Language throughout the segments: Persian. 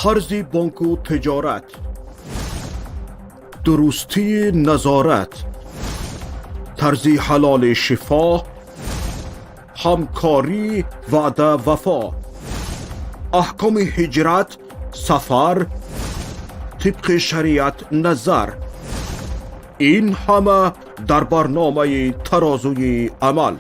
قرض بانک و تجارت، درستی نظارت، طرز حلال شفا، همکاری وعده وفا، احکام هجرت، سفر، طبق شریعت نظر، این همه در برنامه ترازوی عمل.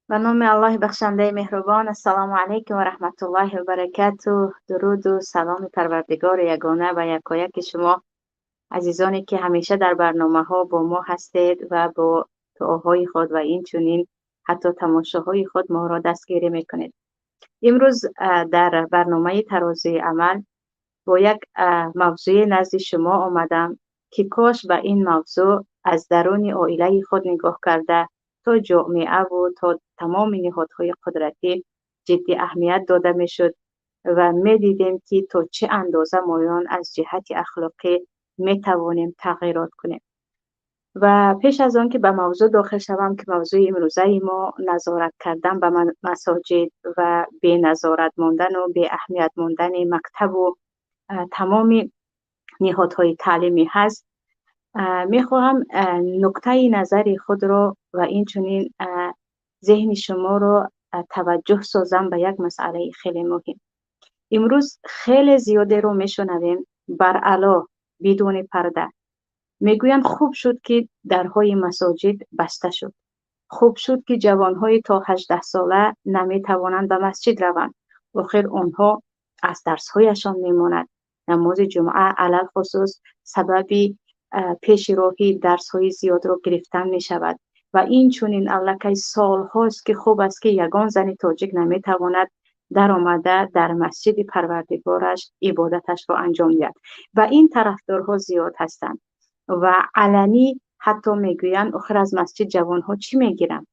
به نام الله بخشنده مهربان. السلام علیکم و رحمت الله و برکاته. درود و سلام پروردگار یگانه و یکایک شما عزیزانی که همیشه در برنامه ها با ما هستید و با دعاهای خود و این چنین حتی تماشاهای خود ما را دستگیری میکنید. امروز در برنامه ترازوی عمل با یک موضوع نزد شما آمدم که کاش به این موضوع از درون عائله خود نگاه کرده تا جامعه و تا تمام نهادهای قدرتی جدی اهمیت داده می شد و می دیدیم که تا چه اندازه مایان از جهت اخلاقی می توانیم تغییرات کنیم. و پیش از آن که به موضوع داخل شوم که موضوع امروزه ما نظارت کردن به مساجد و به نظارت ماندن و به اهمیت ماندن مکتب و تمام نهادهای تعلیمی هست، میخواهم نکته نظر خود را و این چنین ذهن شما را توجه سازم به یک مسئله خیلی مهم. امروز خیلی زیاده رو میشنویم بر علا بدون پرده میگویند خوب شد که درهای مساجد بسته شد، خوب شد که جوانهای تا 18 ساله نمیتوانند به مسجد روند، آخر آنها از درسهایشان میماند. نماز جمعه علل خصوص سببی پیش راهی درسهای زیاد را گرفتن می شود و این چونین اولکی سال هاست که خوب است که یگان زن تاجیک نمی تواند در آمده در مسجد پروردگارش عبادتش را انجام دهد و این طرفدارها زیاد هستند و علنی حتی میگویند آخر از مسجد جوانها چی میگیرند؟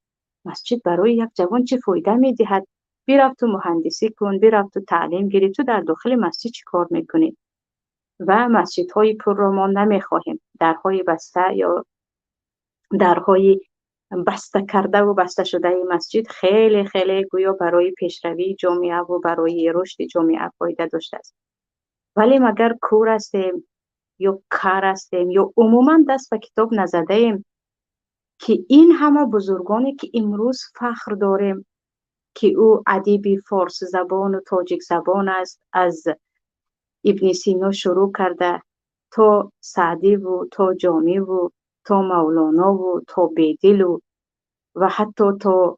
مسجد برای یک جوان چه فایده میدهد؟ بیرفت تو مهندسی کن، بیرفت تو تعلیم گیری، تو در داخل مسجد چی کار میکنی؟ و مسجدهای پر را ما نمیخواهیم. درهای بسته یا درهای بسته کرده و بسته شده مسجد خیلی خیلی گویا برای پیشروی جامعه و برای رشد جامعه فایده داشته است. ولی مگر کور هستیم یا کار هستیم یا عموما دست به کتاب نزده ایم که این همه بزرگانی که امروز فخر داریم که او ادیب فارس زبان و تاجیک زبان است، از ابن سینا شروع کرده تا سعدی و تا جامی و تا مولانا و تا بیدل و حتی تا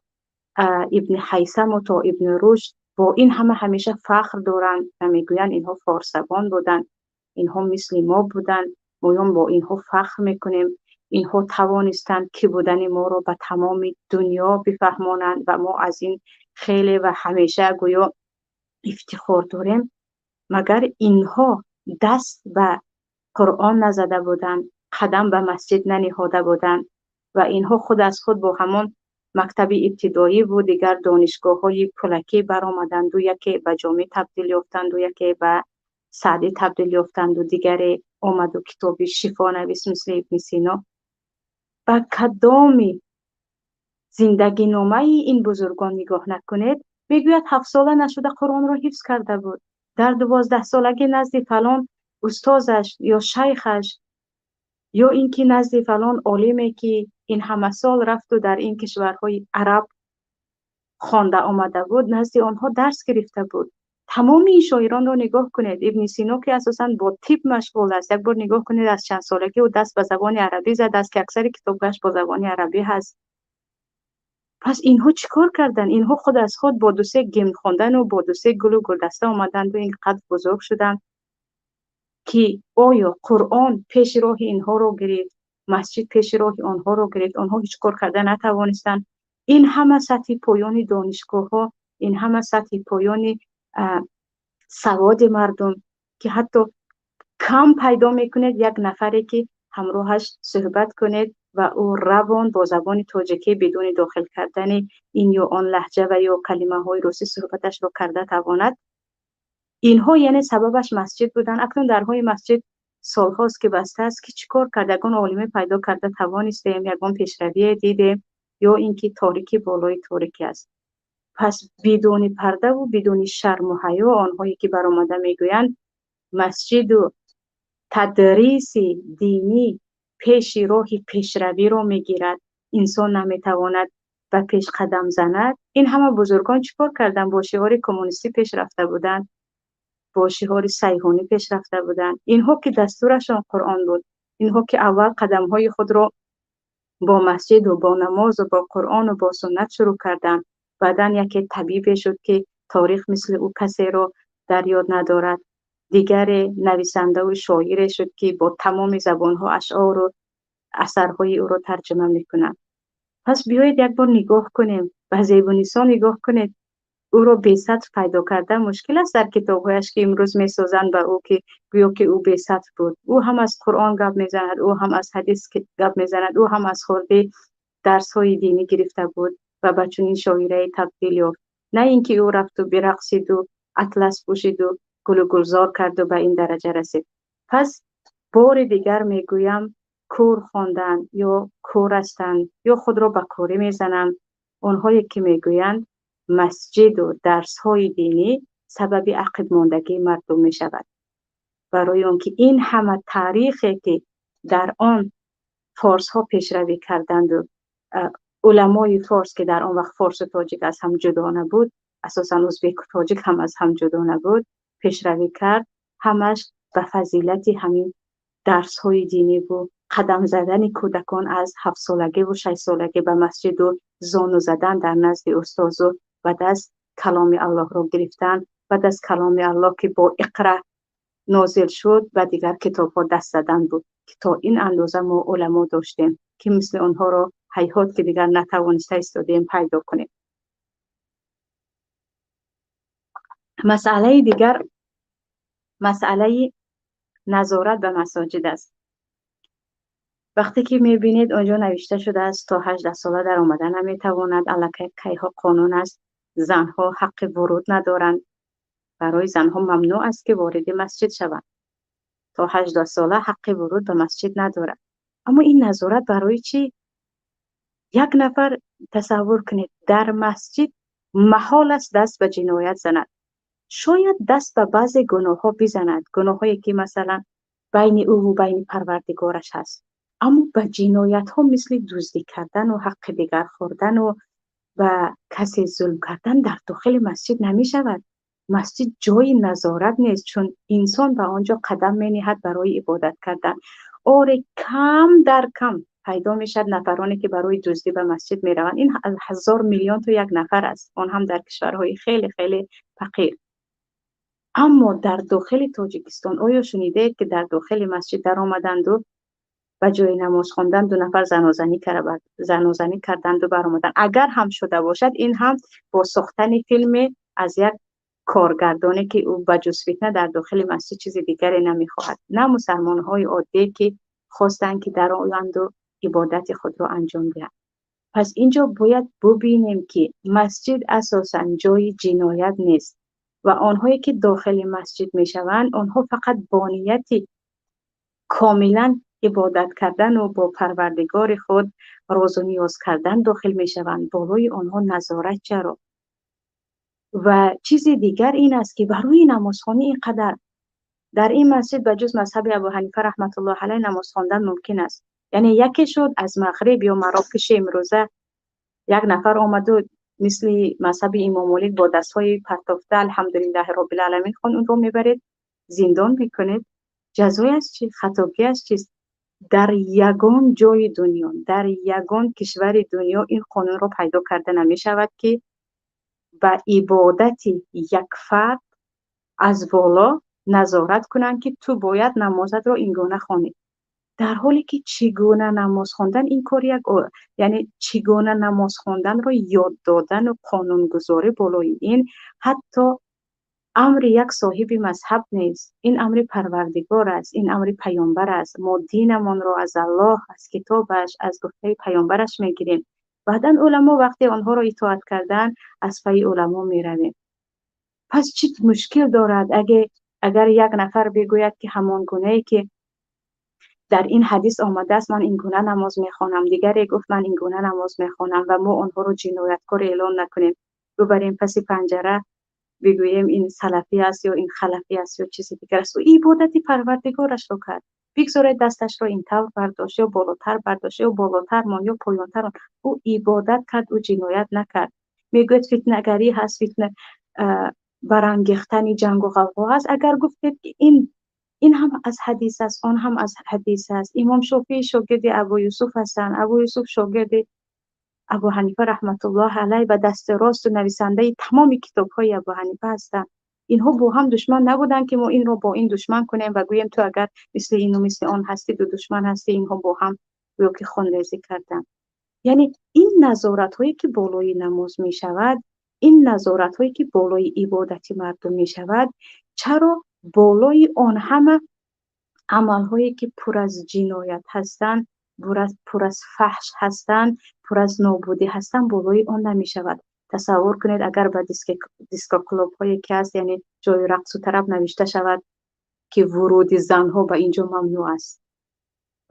ابن حیثم و تا ابن رشد، با این همه همیشه فخر دارند و میگویند اینها فارس زبان بودند، اینها مثل ما بودند، ما با اینها فخر میکنیم، اینها توانستند که بودن ما را به تمام دنیا بفهمانند و ما از این خیلی و همیشه گویا افتخار داریم. مگر اینها دست به قرآن نزده بودند، قدم به مسجد ننهاده بودند و اینها خود از خود با همان مکتب ابتدایی و دیگر دانشگاه های کلکی برآمدند و یکی به جامعه تبدیل یافتند و یکی به سعدی تبدیل یافتند و دیگری آمد و کتاب شفا نویس مثل ابن سینا. به کدام زندگی نامه این بزرگان نگاه نکنید، میگوید 7 ساله نشده قرآن را حفظ کرده بود، در 12 سالگی نزد فلان استازش یا شیخش یا اینکه نزد فلان عالمی که این همه سال رفت و در این کشورهای عرب خوانده آمده بود نزد آنها درس گرفته بود. تمام این شاعران را نگاه کنید. ابن سینا که اساساً با طب مشغول است، یک بار نگاه کنید از چند سالگی و دست به زبان عربی زد است که اکثر کتابش با زبان عربی هست. پس اینها چیکار کردن؟ اینها خود از خود با 2-3 گیم خواندن و با 2-3 گل و گلدسته آمدند و اینقدر بزرگ شدن که آیا قرآن پیش راه اینها رو گرفت، مسجد پیش راه آنها رو گرفت، آنها هیچ کار کردن نتوانستند. این همه سطح پایان دانشگاه ها، این همه سطح پایان سواد مردم که حتی کم پیدا میکنید یک نفری که همراهش صحبت کنید و او روان با زبان تاجیکی بدون داخل کردن این یا آن لهجه و یا کلمه های روسی صحبتش رو کرده تواند. اینها یعنی سببش مسجد بودن. اکنون درهای مسجد سال هاست که بسته است که چیکار کرده؟ یگان عالمه پیدا کرده توانستیم، یگان پیشروی دیدیم یا اینکه تاریکی بالای تاریکی است. پس بدون پرده و بدون شرم و حیا آنهایی که برآمده میگویند مسجد و تدریس دینی پیش راه پیشروی رو میگیرد، انسان نمیتواند به پیش قدم زند. این همه بزرگان چیکار کردن؟ با شعار کمونیستی پیش رفته بودند، با شعار صهیونی پیش رفته بودند. اینها که دستورشان قرآن بود، اینها که اول قدم های خود رو با مسجد و با نماز و با قرآن و با سنت شروع کردند. بعداً یکی طبیبی شد که تاریخ مثل او کسی رو در یاد ندارد. دیگر نویسنده و شاعر شد که با تمام زبانها اشعار و اثرهای او رو ترجمه میکنند. پس بیایید یک بار نگاه کنیم به زیبونیسا، نگاه کنید. او رو بی سطر پیدا کرده مشکل است در کتابهایش که امروز میسازند به او که گویا که او بی سطر بود. او هم از قرآن گپ میزند، او هم از حدیث گپ میزند، او هم از خورده درس های دینی گرفته بود و به چنین شاعری تبدیل یافت. نه اینکه او رفت و برقصید و اطلس پوشید و گل و گلزار کرد و به این درجه رسید. پس بار دیگر میگویم کور خواندن یا کور هستند یا خود را به کوری میزنند آنهایی که میگویند مسجد و درس های دینی سبب عقب ماندگی مردم می شود. برای آنکه این همه تاریخی که در آن فارس ها پیشروی کردند و علمای فارس که در آن وقت فارس و تاجیک از هم جدا نبود، اساساً ازبک و تاجیک هم از هم جدا نبود، پیشروی کرد، همش به فضیلت همین درس های دینی بود. قدم زدن کودکان از 7 سالگی و 6 سالگی به مسجد و زانو زدن در نزد استاد و بعد از کلام الله رو گرفتن، بعد از کلام الله که با اقرا نازل شد و دیگر کتاب ها دست زدن بود که تا این اندازه ما علما داشتیم که مثل آنها رو هیهات که دیگر نتوانسته استادیم پیدا کنیم. مسئله دیگر مسئله نظارت به مساجد است. وقتی که میبینید آنجا نوشته شده است تا 18 ساله در آمدن نمیتواند، الکی کیها قانون است، زنها حق ورود ندارند، برای زنها ممنوع است که وارد مسجد شوند، تا 18 ساله حق ورود به مسجد ندارد. اما این نظارت برای چی؟ یک نفر تصور کنید در مسجد محال است دست به جنایت زند، شاید دست به بعض گناه ها بزند، گناه هایی که مثلا بین او و بین پروردگارش هست، اما به جنایت ها مثل دزدی کردن و حق دیگر خوردن و به کسی ظلم کردن در داخل مسجد نمی شود. مسجد جای نظارت نیست، چون انسان به آنجا قدم می نهد برای عبادت کردن. آره کم در کم پیدا می شد نفرانی که برای دزدی به مسجد می روند. این 1000 میلیون تا یک نفر است، آن هم در کشورهای خیلی خیلی فقیر. اما در داخل تاجیکستان آیا شنیده که در داخل مسجد در آمدند و به جای نماز خواندن 2 نفر زنازنی کردند و برآمدند؟ اگر هم شده باشد این هم با ساختن فیلم از یک کارگردانی که او بجز فتنه در داخل مسجد چیز دیگری نمیخواهد، نه مسلمان های عادی که خواستند که در آیند و عبادت خود را انجام دهند. پس اینجا باید ببینیم که مسجد اساساً جای جنایت نیست و آنهایی که داخل مسجد میشوند آنها فقط با نیتی کاملا عبادت کردن و با پروردگار خود راز و نیاز کردن داخل میشوند. بالای آنها نظارت چرا؟ و چیز دیگر این است که برای نمازخوانی اینقدر در این مسجد بجز مذهب ابو حنیفه رحمت الله علیه نماز خواندن ممکن است. یعنی یکی شد از مغرب یا مراکش امروزه یک نفر آمد و مثل مذهب امام مالک با دستهای پرتافته الحمدلله رب العالمین خون اون رو میبرید زندان میکنید. جزای از چی؟ خطاگی از چیست؟ در یگان جای دنیا، در یگان کشور دنیا این قانون رو پیدا کرده نمی شود که به عبادت یک فرد از بالا نظارت کنند که تو باید نمازت رو اینگونه خوانی، در حالی که چگونه نماز خواندن این کار یعنی چگونه نماز خواندن رو یاد دادن و قانون گذاری بالای این حتی امر یک صاحب مذهب نیست، این امر پروردگار است، این امر پیامبر است. ما دینمان رو از الله، از کتابش، از گفته پیامبرش میگیریم. بعداً علما وقتی آنها رو اطاعت کردن از پای علما میرویم. پس چی مشکل دارد اگر یک نفر بگوید که همان گونه‌ای که در این حدیث آمده است من این گونه نماز میخوانم، دیگری گفت من این گونه نماز میخوانم و ما آنها رو جنایتکار اعلام نکنیم. ببریم پس پنجره بگوییم این سلفی است یا این خلفی است یا چیزی دیگر است. و عبادت پروردگارش رو کرد. بگذاره دستش رو این طور برداشت یا بالاتر برداشت یا بالاتر ما یا پایانتر ما. او عبادت کرد، او جنایت نکرد. میگوید فتنه‌گری هست، فتنه برانگیختن جنگ و غوغا هست. اگر گفتید که این هم از حدیث است، آن هم از حدیث است. امام شافعی شاگرد ابو یوسف هستند، ابو یوسف شاگرد ابو حنیفه رحمت الله علیه و دست راست و نویسنده تمام کتاب‌های ابو حنیفه هستند. اینها با هم دشمن نبودند که ما این رو با این دشمن کنیم و گوییم تو اگر مثل این و مثل آن هستی دو دشمن هستی. اینها با هم گویا که خونریزی کردند. یعنی این نظارت هایی که بالای نماز می شود، این نظارت هایی که بالای عبادت مردم می شود، چرا بالای آن همه عمل هایی که پر از جنایت هستند، پر از فحش هستند، پر از نابودی هستند، بالای آن نمی شود؟ تصور کنید اگر به دیسکو کلوب هایی که هست، یعنی جای رقص و طرب نوشته شود که ورود زنها به اینجا ممنوع است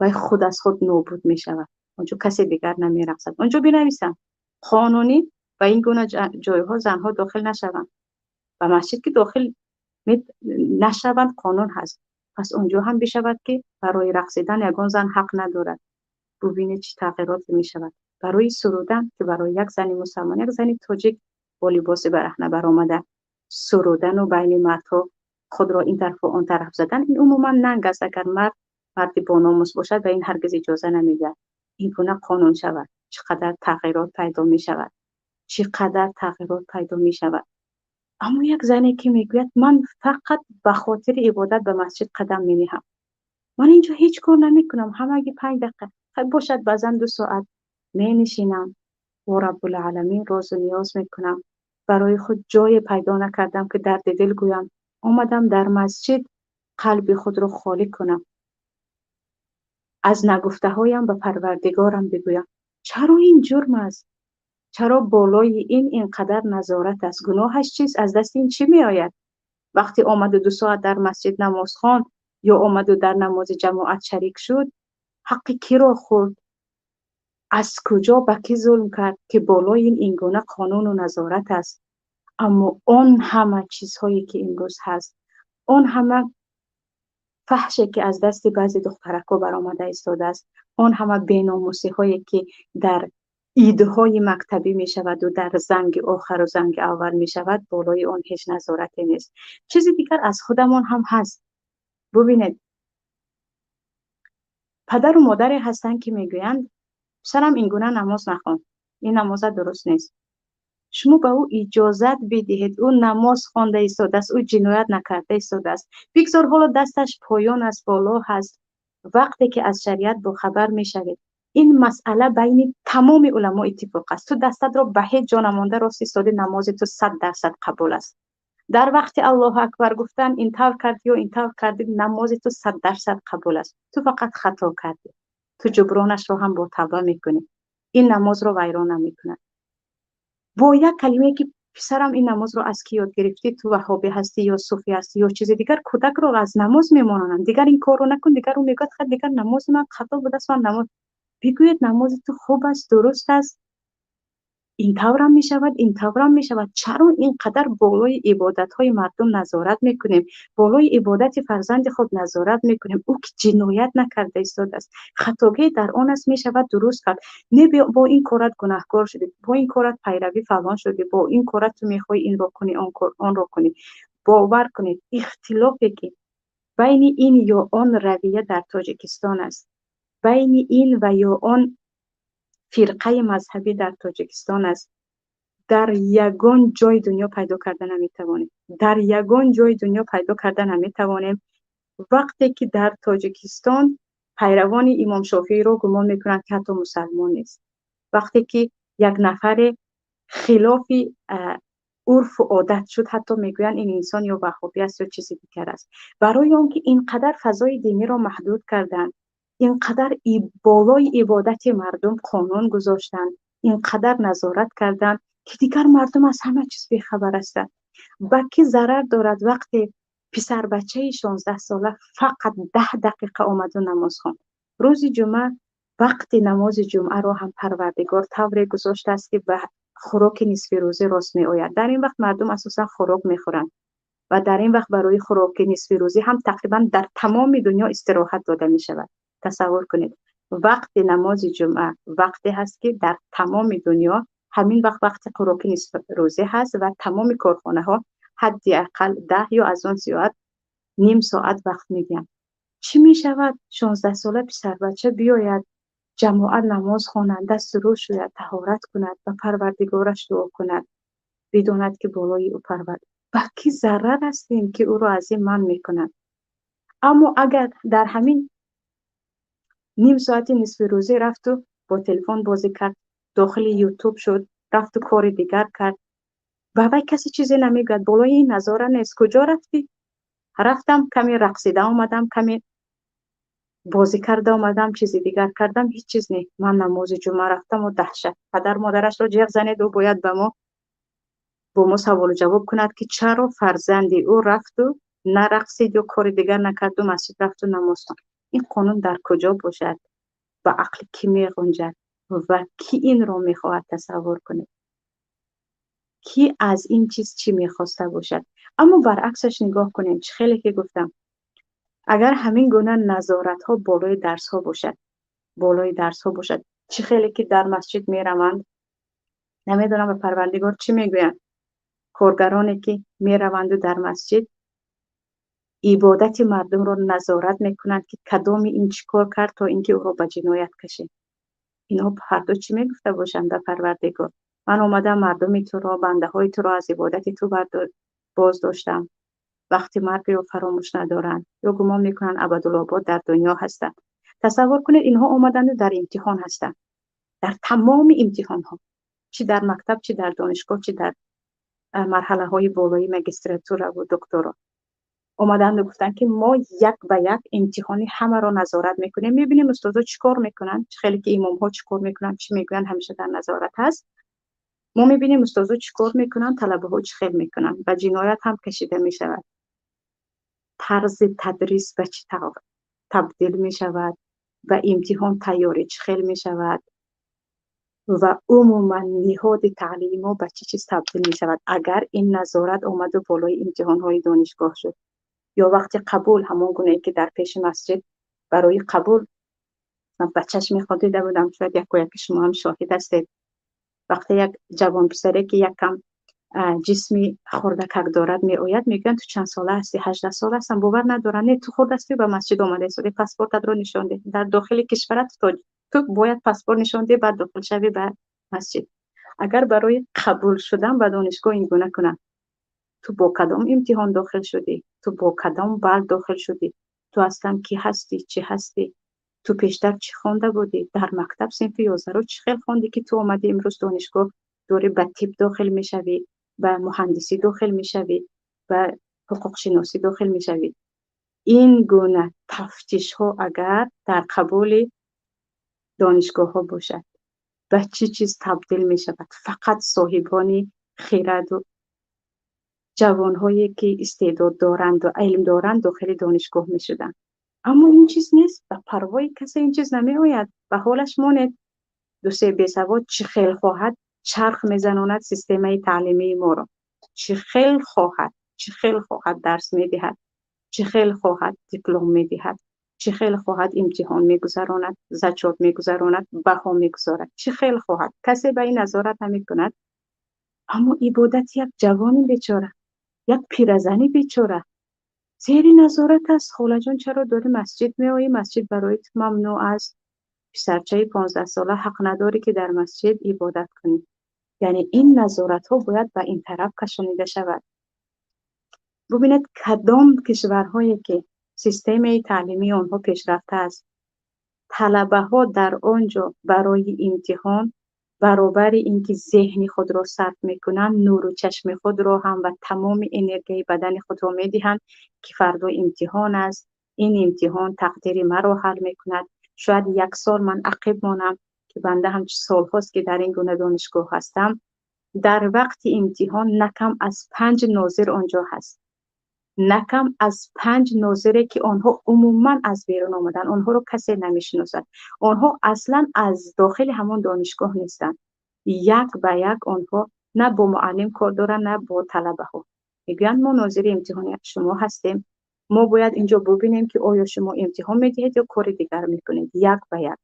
و خود از خود نابود می شود، اونجا کسی دیگر نمی رقصد، اونجا بنویسن قانونی و این گونه جایها زنها داخل نشوند و مسجد که داخل نشوند قانون هست. پس اونجا هم بشود که برای رقصیدن یگان زن حق ندارد. ببینید چه تغییرات می شود. برای سرودن که برای یک زن مسلمان، یک زن تاجیک با لباس برهنه برآمده سرودن و بین مردها خود را این طرف و آن طرف زدن، این عموما ننگ است. اگر مرد با ناموس باشد و این هرگز اجازه نمیدهد این گونه قانون شود. چقدر تغییرات پیدا می شود، چقدر تغییرات پیدا می شود. اما یک زنی که میگوید من فقط به خاطر عبادت به مسجد قدم می نهم، من اینجا هیچ کار نمی کنم، همگی 5 دقیقه باشد بعضا 2 ساعت می نشینم و رب العالمین راز و نیاز می کنم، برای خود جای پیدا نکردم که درد دل گویم، آمدم در مسجد قلب خود را خالی کنم، از نگفته هایم به پروردگارم بگویم. چرا این جرم است؟ چرا بالای این اینقدر نظارت است؟ گناهش چیست؟ از دست این چی می آید؟ وقتی آمد و 2 ساعت در مسجد نماز خواند یا آمد و در نماز جماعت شریک شد، حق کی را خورد؟ از کجا به کی ظلم کرد که بالای این گونه قانون و نظارت است؟ اما آن همه چیزهایی که امروز هست، آن همه فحشی که از دست بعضی دخترکا برآمده ایستاده است، آن همه بی‌ناموسی هایی که در ایدهای مکتبی می شود و در زنگ آخر و زنگ اول می شود، بالای آن هیچ نظارتی نیست. چیزی دیگر از خودمان هم هست. ببینید پدر و مادری هستن که میگویند پسرم این گونه نماز نخوان، این نماز درست نیست. شما به او اجازت بدهید، او نماز خوانده ایستاده است، او جنایت نکرده ایستاده است. بگذار حالا دستش پایان است، بالا هست. وقتی که از شریعت با خبر میشوید، این مسئله بین تمام علما اتفاق است. تو دستت را به هیچ جا نمانده راست ایستاده، نماز تو 100% قبول است. در وقت الله اکبر گفتن این طور کردی یا این طور کردی، نماز تو 100% قبول است. تو فقط خطا کردی، تو جبرانش رو هم با توبه میکنی، این نماز رو ویران نمیکنه. با یک کلمه که پسرم این نماز رو از کی یاد گرفتی، تو وهابی هستی یا صوفی هستی یا چیز دیگر، کودک رو از نماز میمانند. دیگر این کار رو نکن، دیگر رو میگه خود دیگر نماز من خطا بوده است، من نماز. بگوید نماز تو خوب است، درست است، این طورم می شود، این طورم می شود. چرا اینقدر بالای عبادت های مردم نظارت میکنیم؟ بالای عبادت فرزند خود نظارت میکنیم. او که جنایت نکرده ایستاده است، خطاگی در آن است، می شود درست کرد. نه با این کارت گناهکار شدی، با این کارت پیروی فلان شدی، با این کارت تو میخوای این رو کنی آن رو کنی. باور کنید اختلافی که بین این یا آن رویه در تاجیکستان است، بین این و یا آن فرقه مذهبی در تاجیکستان است، در یگان جای دنیا پیدا کردن نمیتوانیم. در یگان جای دنیا پیدا کردن نمیتوانیم. وقتی که در تاجیکستان پیروان امام شافعی رو گمان میکنند که حتی مسلمان نیست، وقتی که یک نفر خلاف عرف و عادت شد، حتی میگویند این انسان یا وهابی است یا چیزی دیگر است. برای آنکه اینقدر فضای دینی را محدود کردند، اینقدر بالای عبادت مردم قانون گذاشتند، اینقدر نظارت کردند که دیگر مردم از همه چیز بیخبر هستند. با کی ضرر دارد وقتی پسر بچه 16 ساله فقط 10 دقیقه آمد و نماز خواند؟ روز جمعه وقتی نماز جمعه را هم پروردگار طوری گذاشته است که به خوراک نصف روزی راست می آید. در این وقت مردم اساسا خوراک میخورند و در این وقت برای خوراک نصف روزی هم تقریبا در تمام دنیا استراحت داده می شود. تصور کنید وقت نماز جمعه وقتی هست که در تمام دنیا همین وقت خوراک نصف روزی هست و تمام کارخانه ها حداقل 10 یا از آن زیاد نیم ساعت وقت میدن. چی می شود 16 ساله پسر بچه بیاید جماعت نماز خوانند، دست رو شوید، طهارت کند و پروردگارش دعا کند، بداند که بالای او پرورد و کی ضرر هستیم که او را از این من میکند. اما اگر در همین نیم ساعت نصف روزه رفت و با تلفن بازی کرد، داخل یوتیوب شد، رفت و کار دیگر کرد و کسی چیزی نمیگوید، بالای این نظاره نیست. کجا رفتی؟ رفتم کمی رقصیده آمدم، کمی بازی کرده آمدم، چیزی دیگر کردم، هیچ چیز نه. من نماز جمعه رفتم و دهشت پدر مادرش را جیغ زنید و باید با ما سوال و جواب کند که چرا فرزندی او رفت و نرقصید و کار دیگر نکرد و مسجد رفت و نماز خواند. این قانون در کجا باشد؟ و عقل کی می‌گنجد و کی این را میخواهد تصور کنه؟ کی از این چیز چی میخواسته باشد؟ اما برعکسش نگاه کنیم. چه خیلی که گفتم اگر همین گونه نظارت ها بالای درس ها باشد، چه خیلی که در مسجد میروند، نمیدونم به پروردگار چی میگویند، کارگرانی که میروند و در مسجد عبادت مردم را نظارت میکنند که کدام این چیکار کرد تا اینکه او را به جنایت کشید. اینا هر دو چی میگفته باشند به پروردگار؟ من اومدم مردم تو را، بنده های تو را از عبادت تو باز داشتم، وقتی مرگ رو فراموش ندارند یا گمان میکنن ابدالآباد در دنیا هستند. تصور کنید اینها اومدند و در امتحان هستند، در تمام امتحان ها، چی در مکتب، چی در دانشگاه، چی در مرحله های بالایی ماجستراتور و دکترا، اومدند و گفتن که ما یک به یک امتحانی همه را نظارت میکنیم، میبینیم استادا چیکار میکنن، خیلی که امام ها چیکار میکنن، چی میگوین، همیشه در نظارت هست. ما میبینیم استادا چیکار میکنن، طلبه ها چی خیلی میکنن و جنایت هم کشیده میشود. طرز تدریس به چی تبدیل می شود و امتحان تیاری چه خیلی می شود و عموما نهاد تعلیم به چه چیز تبدیل می شود اگر این نظارت آمد و بالای امتحان های دانشگاه شد. یا وقتی قبول، همون گونه ای که در پیش مسجد برای قبول من به چشم خود دیده بودم، شاید یک شما هم شاهد هستید، وقتی یک جوان پسری که یک کم جسمی خردکک دارد می آید، میگن تو چند ساله هستی؟ 18 ساله هستم. باور ندارن. نه تو خرد هستی به مسجد آمده هستی، پاسپورتت رو نشان ده. در داخل کشورت تو باید پاسپورت نشان ده بعد داخل شوی به مسجد. اگر برای قبول شدن به دانشگاه این گونه کنن، تو با کدام امتحان داخل شدی؟ تو با کدام بال داخل شدی؟ تو اصلا کی هستی؟ چی هستی؟ تو پیشتر چی خوانده بودی؟ در مکتب صنف 11 رو چی خیلی خواندی که تو اومدی امروز دانشگاه دوری به طب داخل میشوی، به مهندسی داخل میشوی، به حقوق شناسی داخل میشوی؟ این گونه تفتیش ها اگر در قبول دانشگاه ها باشد به چی چیز تبدیل می شود؟ فقط صاحبانی خیرد و جوان هایی که استعداد دارند و علم دارند داخل دانشگاه می شدند. اما این چیز نیست، به پروای کسی این چیز نمی آید. به حالش ماند. دو سه بیسواد چه خیل خواهد چرخ میزناند سیستم تعلیمی ما را، چه خیل خواهد درس میدهد، چه خیل خواهد دیپلم میدهد، چه خیل خواهد امتحان میگذراند، زچاب میگذراند، بها میگذارد، چه خیل خواهد. کسی به این نظارت نمی کند. اما عبادت یک جوانی بیچاره، یک پیرزنی بیچاره زیر نظارت است. خاله جان چرا داری مسجد میایی؟ مسجد برایت ممنوع است. پسرچه 15 ساله حق نداری که در مسجد عبادت کنی. یعنی این نظارت ها باید به این طرف کشانیده شود. ببینید کدام کشورهایی که سیستم تعلیمی آنها پیشرفته است، طلبه ها در آنجا برای امتحان برابر اینکه ذهن خود را صرف میکنند، نور و چشم خود را هم و تمام انرژی بدن خود را میدهند که فردا امتحان است، این امتحان تقدیر مرا حل میکند. شاید 1 سال من عقب مانم که بنده هم سال هاست که در این گونه دانشگاه هستم. در وقت امتحان نکم از 5 ناظر آنجا هست، نکم از 5 ناظره که آنها عموما از بیرون آمدن، آنها رو کسی نمیشناسد، آنها اصلا از داخل همون دانشگاه نیستند. یک به یک آنها نه با معلم کار دارن نه با طلبه ها. میگویند ما ناظر امتحان شما هستیم، ما باید اینجا ببینیم که آیا شما امتحان میدهید یا کار دیگر میکنید. یک به یک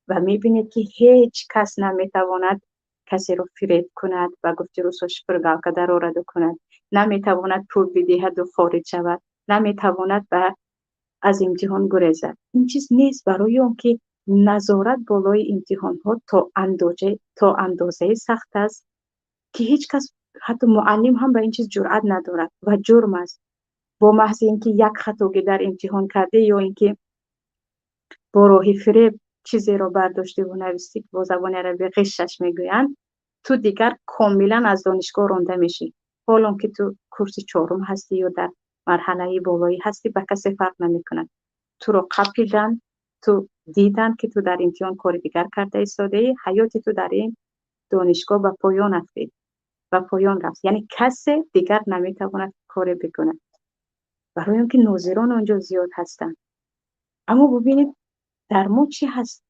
و میبینید که هیچ کس نمیتواند کسی رو فریب کند و گفته روسش فرگالکه در آرد کند، نمیتواند پول بدهد و خارج شود، نمیتواند و از امتحان گریزد. این چیز نیست، برای اون که نظارت بالای امتحان ها تا اندازه سخت است که هیچ کس، حتی معلم هم به این چیز جرئت ندارد و جرم است. با محض اینکه یک خطاگی در امتحان کرده یا اینکه با راه فریب چیزی را برداشته و نوشته، با زبان عربی غشش میگویند، تو دیگر کاملا از دانشگاه رانده میشی. حالا که تو کورس چهارم هستی یا در مرحله بالایی هستی به کسی فرق نمیکند. تو رو قپیدن، تو دیدن که تو در امتحان کار دیگر کرده ایستاده ای، حیات تو در این دانشگاه به پایان رفت و پایان رفت، یعنی کسی دیگر نمیتواند کار بکنه، برای اینکه ناظران آنجا زیاد هستند. اما ببینید در ما چی هست؟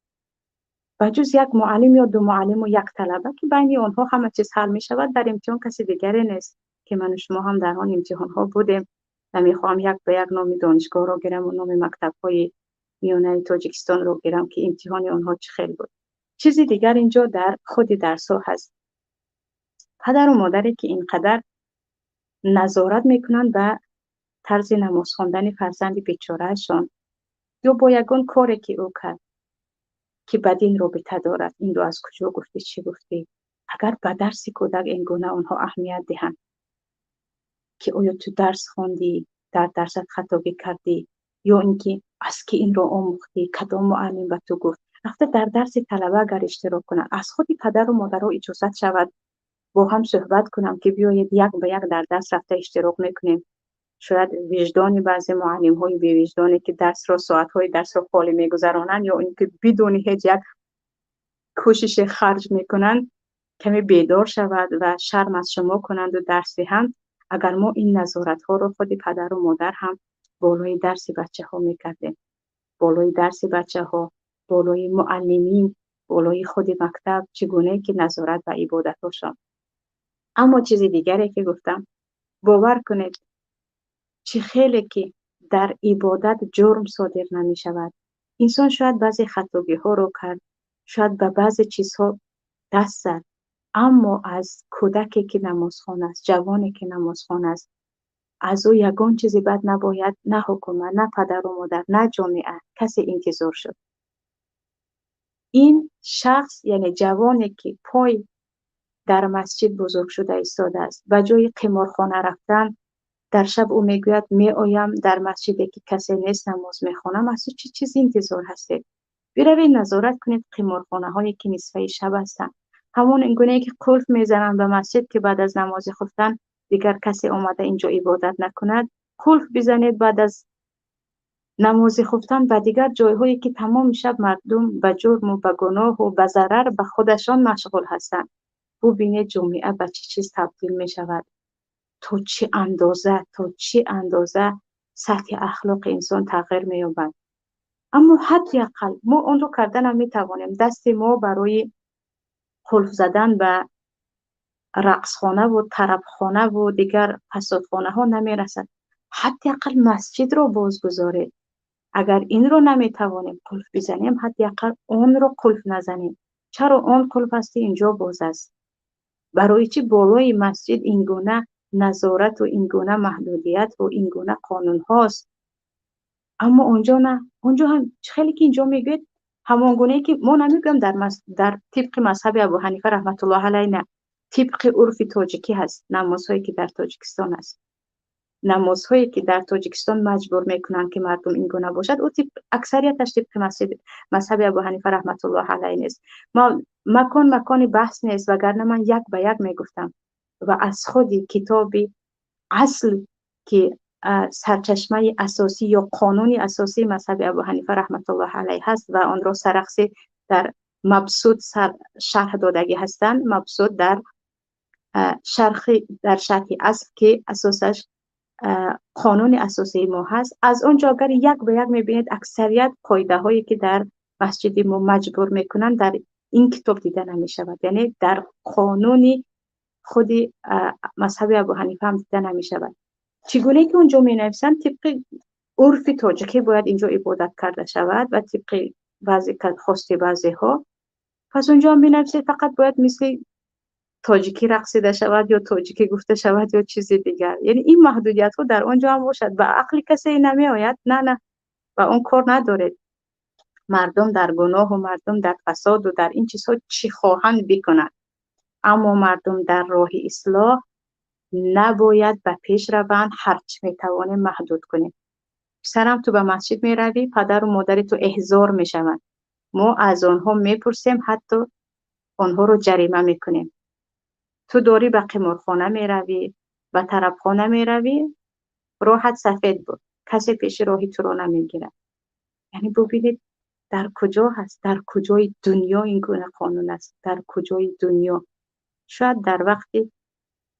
بجز یک معلم یا دو معلم و یک طلبه که بین آنها همه چیز حل می شود، در امتحان کسی دیگری نیست که من و شما هم در آن امتحان ها بودیم و میخوام یک به یک نام دانشگاه را گیرم و نام مکتب های میانه تاجیکستان را گیرم که امتحان آنها چه خیلی بود. چیزی دیگر اینجا در خود درس ها هست. پدر و مادری که اینقدر نظارت میکنند و طرز نماز خواندن فرزند بیچارهشان یا با یگان کاری که او کرد که بدین رابطه دارد، این رو از کجا گفتی چی گفتی، اگر به درس کودک این گونه آنها اهمیت دهند که آیا تو درس خوندی، در درست خطاگی کردی یا اینکه از کی این رو آموختی، کدام معلم به تو گفت. وقتی در درس طلبه اگر اشتراک کنند، از خود پدر و مادر اجازت شود با هم صحبت کنم که بیایید یک به یک در درس رفته اشتراک میکنیم. شاید وجدانی بعضی معلم های بی وجدانی که درس را ساعت های درس را خالی میگذرانند یا اینکه بدون هیچ یک کوشش خرج میکنند کمی بیدار شود و شرم از شما کنند و درس دهند. اگر ما این نظارت ها رو خود پدر و مادر هم بالای درس بچه ها میکردیم، بالای درس بچه ها، بالای معلمین، بالای خود مکتب، چگونه که نظارت و عبادت هاشان. اما چیز دیگری که گفتم، باور کنید چه خیلی که در عبادت جرم صادر نمی شود. انسان شاید بعضی خطاگی ها رو کرد، شاید به بعضی چیزها دست زد، اما از کودکی که نمازخوان است، جوانی که نمازخوان است، از او یگان چیزی بد نباید، نه حکومت، نه پدر و مادر، نه جامعه، کسی انتظار شد. این شخص یعنی جوانی که پای در مسجد بزرگ شده ایستاده است، به جای قمارخانه رفتن در شب او میگوید می آیم در مسجدی که کسی نیست نماز میخوانم، از چه چیزی انتظار هستید؟ بروید نظارت کنید قمارخانه هایی که نصفه شب هستند، همون اینگونه که قلف میزنند به مسجد که بعد از نماز خفتن دیگر کسی آمده اینجا عبادت نکند، قلف بزنید بعد از نماز خفتن و دیگر جایهایی که تمام شب مردم به جرم و به گناه و به ضرر به خودشان مشغول هستند. ببینید جامعه به چه چیز تبدیل می شود، تا چه اندازه سطح اخلاق انسان تغییر می یابد. اما حداقل ما اون رو کردن هم می توانیم. دست ما برای قلف زدن به رقصخانه و طربخانه و دیگر فسادخانه ها نمی رسد. حداقل مسجد رو بازگذارید. اگر این رو نمی توانیم قلف بزنیم، حداقل اون رو قلف نزنیم. چرا اون قلف هستی اینجا باز است؟ برای چی بالای مسجد اینگونه نظارت و اینگونه محدودیت و اینگونه قانون هاست، اما اونجا نه؟ اونجا هم خیلی که اینجا میگید همان گونه که ما نمیگم در طبق مذهب ابو حنیفه رحمت الله علیه، نه، طبق عرف تاجیکی هست. نمازهایی که در تاجیکستان هست، نمازهایی که در تاجیکستان مجبور میکنن که مردم اینگونه باشد، او اکثریتش طبق مذهب ابو حنیفه رحمت الله علیه نیست. ما مکان بحث نیست، وگرنه من یک به یک میگفتم و از خود کتاب اصل که سرچشمه اساسی یا قانون اساسی مذهب ابو حنیفه رحمت الله علیه هست و آن را سرخسی در مبسوط شرح دادگی هستند. مبسوط در شرح اصل که اساسش قانون اساسی ما هست. از اونجا اگر یک به یک میبینید اکثریت قاعده هایی که در مسجد ما مجبور میکنن در این کتاب دیده نمی شود. یعنی در قانون خود مذهب ابو حنیفه هم دیده نمی شود. چگونه که اونجا می نویسند طبق عرف تاجیکی باید اینجا عبادت کرده شود و طبق بعضی خواست بعضی ها، پس اونجا هم می نویسند فقط باید مثل تاجیکی رقصیده شود یا تاجیکی گفته شود یا چیزی دیگر. یعنی این محدودیت ها در آنجا هم باشد. و عقل کسی نمی آید نه و اون کار ندارد. مردم در گناه و مردم در فساد و در این چیزها چی خواهند بکنند، اما مردم در راه اصلاح نباید به پیش روند، هرچی میتوانیم محدود کنیم. پسرم تو به مسجد می روی، پدر و مادر تو احضار می شوند، ما از آنها میپرسیم، حتی آنها رو جریمه میکنیم. تو داری به قمارخانه می روی، به طربخانه می روی، راحت سفید بود، کسی پیش راهی تو رو نمیگیره. یعنی ببینید در کجا هست، در کجای دنیا این گونه قانون است، در کجای دنیا. شاید در وقتی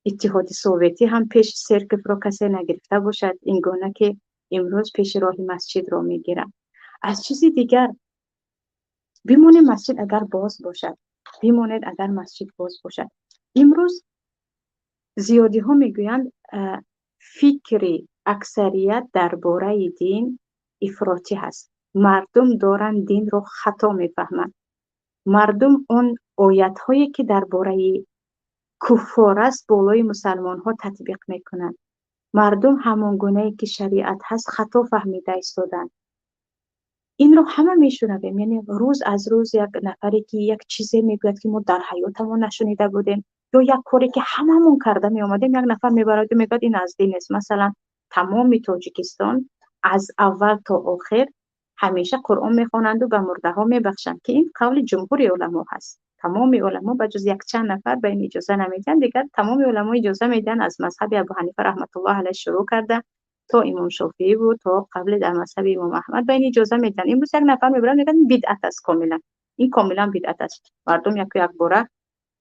اتحاد سوویتی هم پیش سرکف را کسی نگرفته باشد این گونه که امروز پیش راه مسجد را میگیرن. از چیزی دیگر بمونه مسجد اگر باز باشد، بماند اگر مسجد باز باشد. امروز زیادی ها میگویند فکری اکثریت درباره دین افراطی هست. مردم دارن دین رو خطا میفهمند. مردم اون آیت هایی که درباره کفار است بالای مسلمان ها تطبیق میکنند. مردم همون گونه‌ای که شریعت هست خطا فهمیده ایستادند. این رو همه میشنویم. یعنی روز از روز یک نفری که یک چیزی میگوید که ما در حیاتمون نشنیده بودیم، یا یک کاری که هممون کرده می اومدیم، یک نفر میبرد و میگه این از دین است. مثلا تمام تاجیکستان از اول تا آخر همیشه قرآن میخوانند و به مرده ها میبخشند، که این قول جمهور علما هست. تمام علما به جز یک چند نفر به این اجازه نمیدن. دیگر تمام علما اجازه میدن. از مذهب ابو حنیفه رحمت الله علیه شروع کرده تا امام شافعی بود تا قبل در مذهب امام احمد به این اجازه میدن. امروز یک نفر میبرن میگن بدعت است، کاملا این کاملا بدعت است. مردم یک باره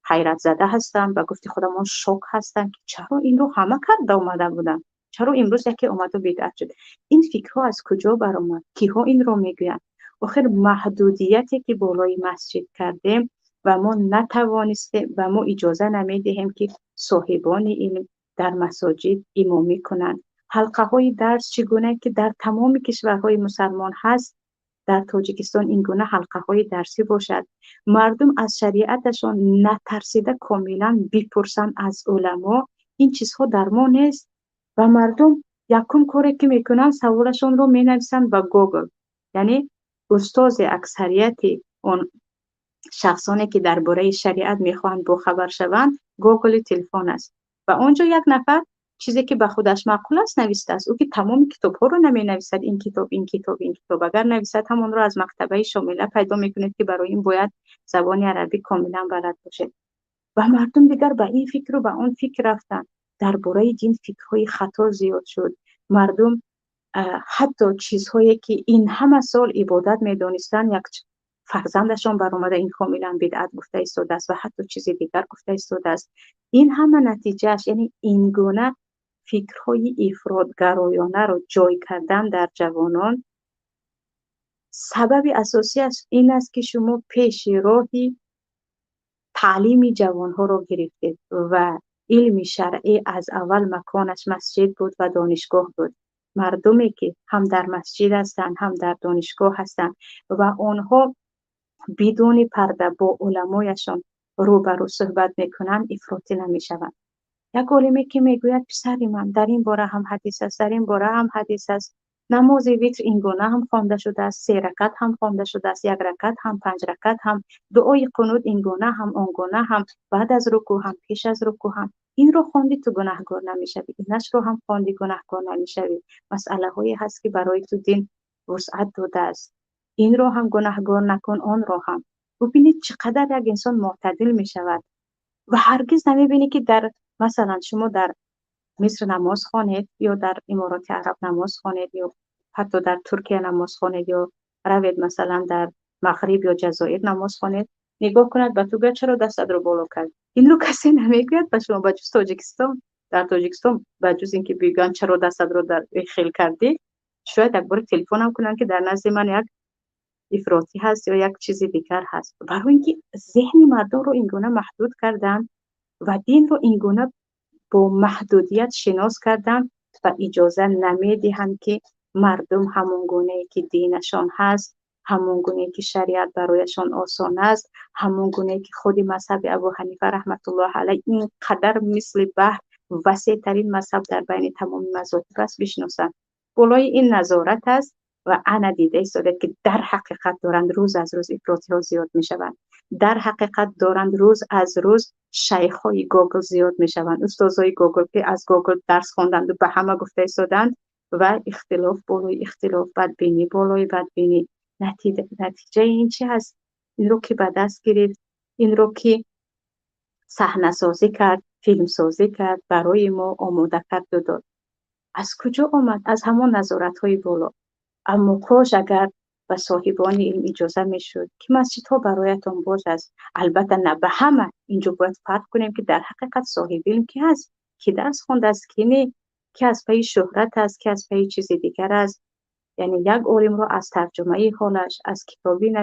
حیرت زده هستن و گفتی خودمون شوک هستن که چرا این رو همه کرده اومده بودن، چرا امروز یکی اومد و بدعت شد. این فکرها از کجا برآمد؟ کیها این رو میگویند؟ آخر محدودیتی که بالای مسجد کردیم و ما نتوانستیم و ما اجازه نمیدهیم که صاحبان علم در مساجد امامی کنند. حلقه های درس چگونه که در تمام کشورهای مسلمان هست، در تاجیکستان این گونه حلقه های درسی باشد. مردم از شریعتشان نترسیده کاملا بپرسن از علما. این چیزها در ما نیست و مردم یکم کاری که میکنن سوالشون رو مینویسن با گوگل. یعنی استاد اکثریت اون شخصانی که درباره شریعت میخوان با خبر شوند گوگل تلفن است و اونجا یک نفر چیزی که به خودش معقول است نوشته است. او که تمام کتاب ها رو نمی نویسد، این کتاب این کتاب این کتاب. اگر نویسد همون رو از مکتبه شامله پیدا میکنید که برای این باید زبان عربی کاملا بلد باشه. و مردم دیگر به این فکر و به اون فکر رفتن. درباره دین فکرهای خطا زیاد شد. مردم حتی چیزهایی که این همه سال عبادت میدانستن، یک فرزندشان برآمده این کاملا بدعت گفته ایستاده است و حتی چیز دیگر گفته ایستاده است. این همه نتیجهش یعنی این گونه فکرهای افراطگرایانه رو جای کردن در جوانان. سبب اساسیش این است که شما پیش راهی تعلیم جوانها رو گرفتید و علم شرعی از اول مکانش مسجد بود و دانشگاه بود. مردمی که هم در مسجد هستند هم در دانشگاه هستند و آنها بدون پرده با علمایشان روبرو صحبت میکنن، افراطی نمیشوند. یک عالمی که میگوید پسری من در این باره هم حدیث است، در این باره هم حدیث است، نماز ویتر این گونه هم خوانده شده است، 3 رکعت هم خوانده شده است، 1 رکعت هم 5 رکعت هم، دعای قنوت این گونه هم اون گونه هم، بعد از رکوع هم پیش از رکوع هم. این رو خواندی تو گناهکار نمیشوی، اینش رو هم خواندی گناهکار نمیشوی. مسئله هایی هست که برای تو دین وسعت داده است. این رو هم گناهکار نکن، آن رو هم. ببینید چقدر یک انسان معتدل می شود و هرگز نمیبینی که در مثلا شما در مصر نماز خوانید یا در امارات عرب نماز خوانید یا حتی در ترکیه نماز خوانید یا روید مثلا در مغرب یا جزایر نماز خوانید، نگاه کنید به تو چرا دستت رو بالا کرد. این رو کسی نمیگوید به شما. بجز تاجیکستان، در تاجیکستان بجز اینکه بگن چرا دستت رو در خیل کردی، شاید یک بار تلفن هم کنن که در نزد من یک افراطی هست یا یک چیز دیگر هست. برای اینکه ذهن مردم رو اینگونه محدود کردن و دین رو اینگونه با محدودیت شناس کردن و اجازه نمیدهند که مردم همون گونه که دینشان هست، همون گونه که شریعت برایشان آسان است، همون گونه که خود مذهب ابو حنیفه رحمت الله علیه اینقدر مثل بحر وسیع ترین مذهب در بین تمام مذاهب است بشناسند. بالای این نظارت است و انا دیده ایستاده که در حقیقت دارند روز از روز افراطی ها زیاد می شوند. در حقیقت دارند روز از روز شیخ های گوگل زیاد می شوند. استادای گوگل که از گوگل درس خواندند و به همه گفته ایستادند و اختلاف بالای اختلاف، بدبینی بالای بدبینی. نتیجه این چی هست؟ این رو که به دست گرفت، این رو که صحنه سازی کرد، فیلم سازی کرد، برای ما آماده کرد و داد. از کجا آمد؟ از همون نظارت های بالا. اما کاش اگر به صاحبان علم اجازه میشد که مسجد ها برایتان باز است. البته نه به همه. اینجا باید فرق کنیم که در حقیقت صاحب علم کی هست، کی درس خونده است، کی نه، کی از پی شهرت است، کی از پی چیز دیگر است. یعنی یک عالم رو از ترجمه حالش، از کتابی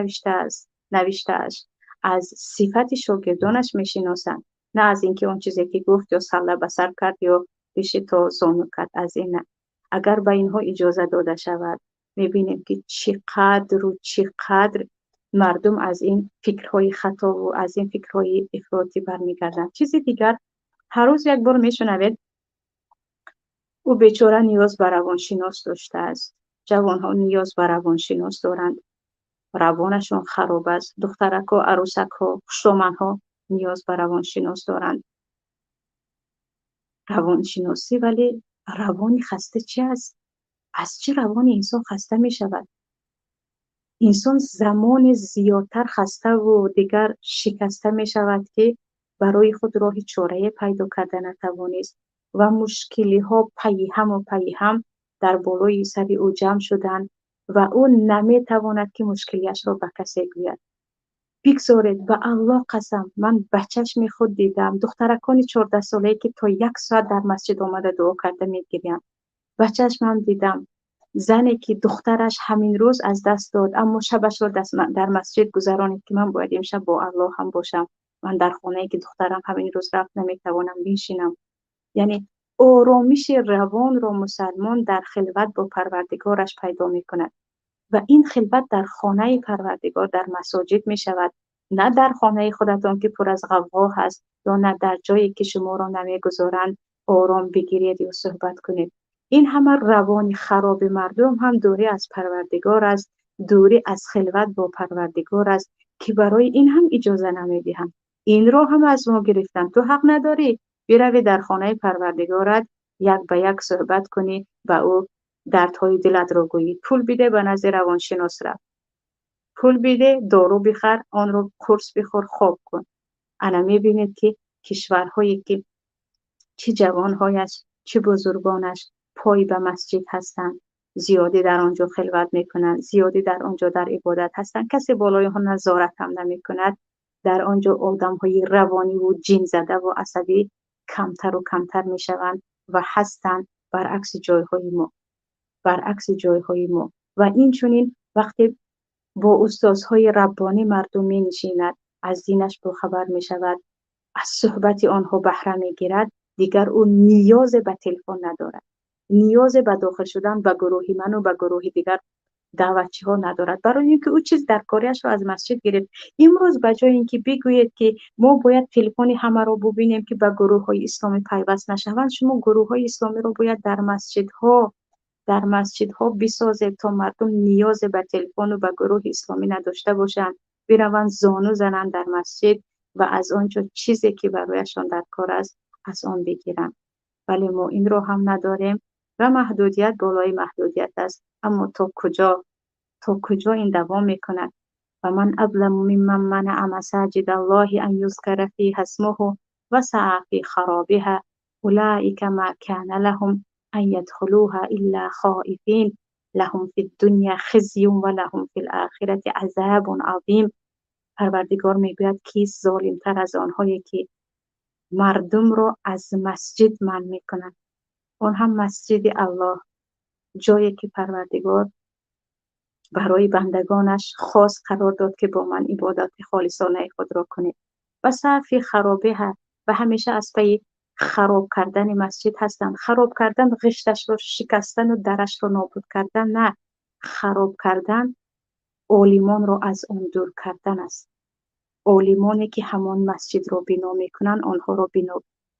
نوشتهش، از صفت شاگردانش میشناسند، نه از اینکه اون چیزی که گفت یا سله به سر کرد یا پیش تا زانو کرد. از این نه. اگر به اینها اجازه داده شود میبینیم که چقدر و چقدر مردم از این فکرهای خطا و از این فکرهای افراطی برمیگردن. چیزی دیگر، هر روز یک بار میشنوید او بیچاره نیاز به روانشناس داشته است، جوانها نیاز به روانشناس دارند، روانشون خراب است، دخترک ها، عروسک ها، شومن ها نیاز به روانشناس دارند. روانشناسی، ولی روانی خسته چی است؟ از چه روانی انسان خسته می شود؟ انسان زمان زیادتر خسته و دیگر شکسته می شود که برای خود راه چاره پیدا کرده نتوانست و مشکلی ها پی هم در بالای سر او جمع شدند و او نمی تواند که مشکلیش را به کسی گوید. بگذارید به الله قسم، من بچه‌ش خود دیدم، دخترکان 14 ساله‌ای که تا 1 ساعت در مسجد آمده دعا کرده میگیرند. بچه‌ش من دیدم، زنی که دخترش همین روز از دست داد اما شبش را در مسجد گذرانید که من باید امشب با الله هم باشم. من در خانه‌ای که دخترم همین روز رفت نمیتوانم بنشینم. یعنی آرامش روان را مسلمان در خلوت با پروردگارش پیدا میکند و این خلوت در خانه پروردگار در مساجد می شود، نه در خانه خودتان که پر از غوغا هست یا نه در جایی که شما را نمیگذارند آرام بگیرید یا صحبت کنید. این همه روانی خراب مردم هم دوری از پروردگار است، دوری از خلوت با پروردگار است که برای این هم اجازه نمیدهند. این را هم از ما گرفتن. تو حق نداری بروی در خانه پروردگارت یک به یک صحبت کنی، با او دردهای دلت را گویی. پول بیده به نزد روانشناس رفت، پول بیده دارو بخر، آن را قرص بخور، خواب کن. انا میبینید که کشورهایی که چه جوانهایش چه بزرگانش پای به مسجد هستند، زیادی در آنجا خلوت میکنند، زیادی در آنجا در عبادت هستند، کسی بالای ها نظارت هم نمی کند. در آنجا آدم های روانی و جین زده و عصبی کمتر و کمتر می شوند و هستند، برعکس جایهای ما. و این چونین وقتی با استادهای ربانی مردم می نشیند، از دینش خبر می شود، از صحبت آنها بهره می گیرد، دیگر او نیاز به تلفن ندارد، نیاز به داخل شدن به گروه من و به گروه دیگر دعوتچی ها ندارد، برای اینکه او چیز در کاریش را از مسجد گرفت. امروز به جای اینکه بگوید که ما باید تلفن همه را ببینیم که به گروه های اسلامی پیوست نشوند، شما گروه های اسلامی را باید در مسجدها بسازید تا مردم نیاز به تلفن و به گروه اسلامی نداشته باشند، بروند زانو زنند در مسجد و از آنجا چیزی که برایشان در کار است از آن بگیرند. ولی ما این رو هم نداریم و محدودیت بالای محدودیت است. اما تا کجا این دوام میکند؟ و من اظلم ممن منع مساجد الله ان یذکر فیها اسمه و سعی فی خرابها اولئک ما کان لهم ان يدخلوها الا خائفین لهم فی الدنیا خزی و لهم فی الاخره عذاب عظیم. پروردگار میگوید کیست ظالمتر از آنهایی که مردم را از مسجد منع میکنند، اون هم مسجد الله، جایی که پروردگار برای بندگانش خاص قرار داد که با من عبادت خالصانه خود را کنید و صرف خرابه و همیشه از پی خراب کردن مسجد هستند. خراب کردن غشتش رو شکستن و درش رو نابود کردن نه، خراب کردن عالمان رو از آن دور کردن است. عالمانی که همان مسجد رو بنا میکنن آنها رو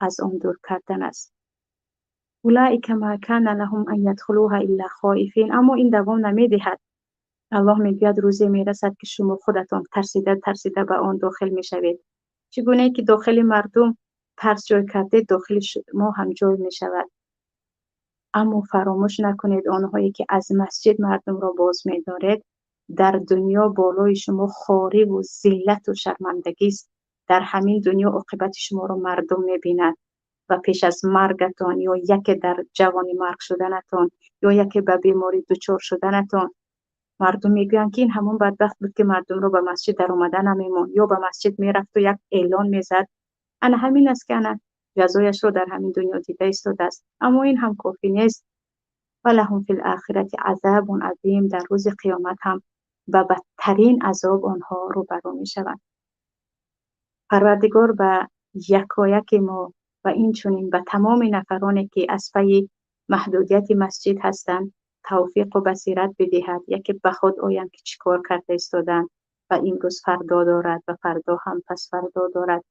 از آن دور کردن است. اولئک ما کان لهم ان یدخلوها الا خائفین، اما این دوام نمیدهد. الله میگوید روزی میرسد که شما خودتان ترسیده به آن داخل میشوید. چگونه که داخل مردم ترس جای کرده داخل شما هم جای میشود. اما فراموش نکنید آنهایی که از مسجد مردم را باز می‌دارید در دنیا بالای شما خواری و ذلت و شرمندگی است. در همین دنیا عاقبت شما را مردم می‌بیند و پیش از مرگتان یا یک در جوانی مرگ شدنتان یا یک به بیماری دچار شدنتان مردم میگویند که این همون بدبخت بود که مردم رو به مسجد در آمدن نمیمون یا به مسجد میرفت و یک اعلان میزد. انا همین است که انا جزایش رو در همین دنیا دیده ایستاده است. اما این هم کافی نیست. ولهم فی الآخرة عذاب عظیم، در روز قیامت هم و بدترین عذاب آنها رو برو می شوند. پروردگار به یکایک ما و این چنین به تمام نفرانی که از پی محدودیت مسجد هستند توفیق و بصیرت بدهد. یکی به خود آیند که چیکار کرده ایستادند و امروز فردا دارد و فردا هم پس فردا دارد.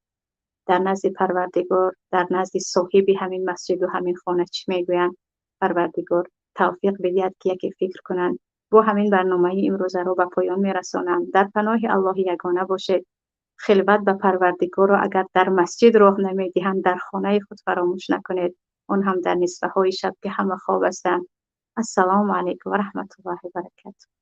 در نزد پروردگار، در نزد صاحب همین مسجد و همین خانه چی میگویند؟ پروردگار توفیق بدهد که یکی فکر کنند. با همین برنامه امروز رو به پایان میرسانم. در پناه الله یگانه باشید. خلوت به پروردگار را اگر در مسجد راه نمیدهند در خانه خود فراموش نکنید. آن هم در نصفه های شب که همه خواب هستند. السلام علیکم و رحمت الله و برکاته.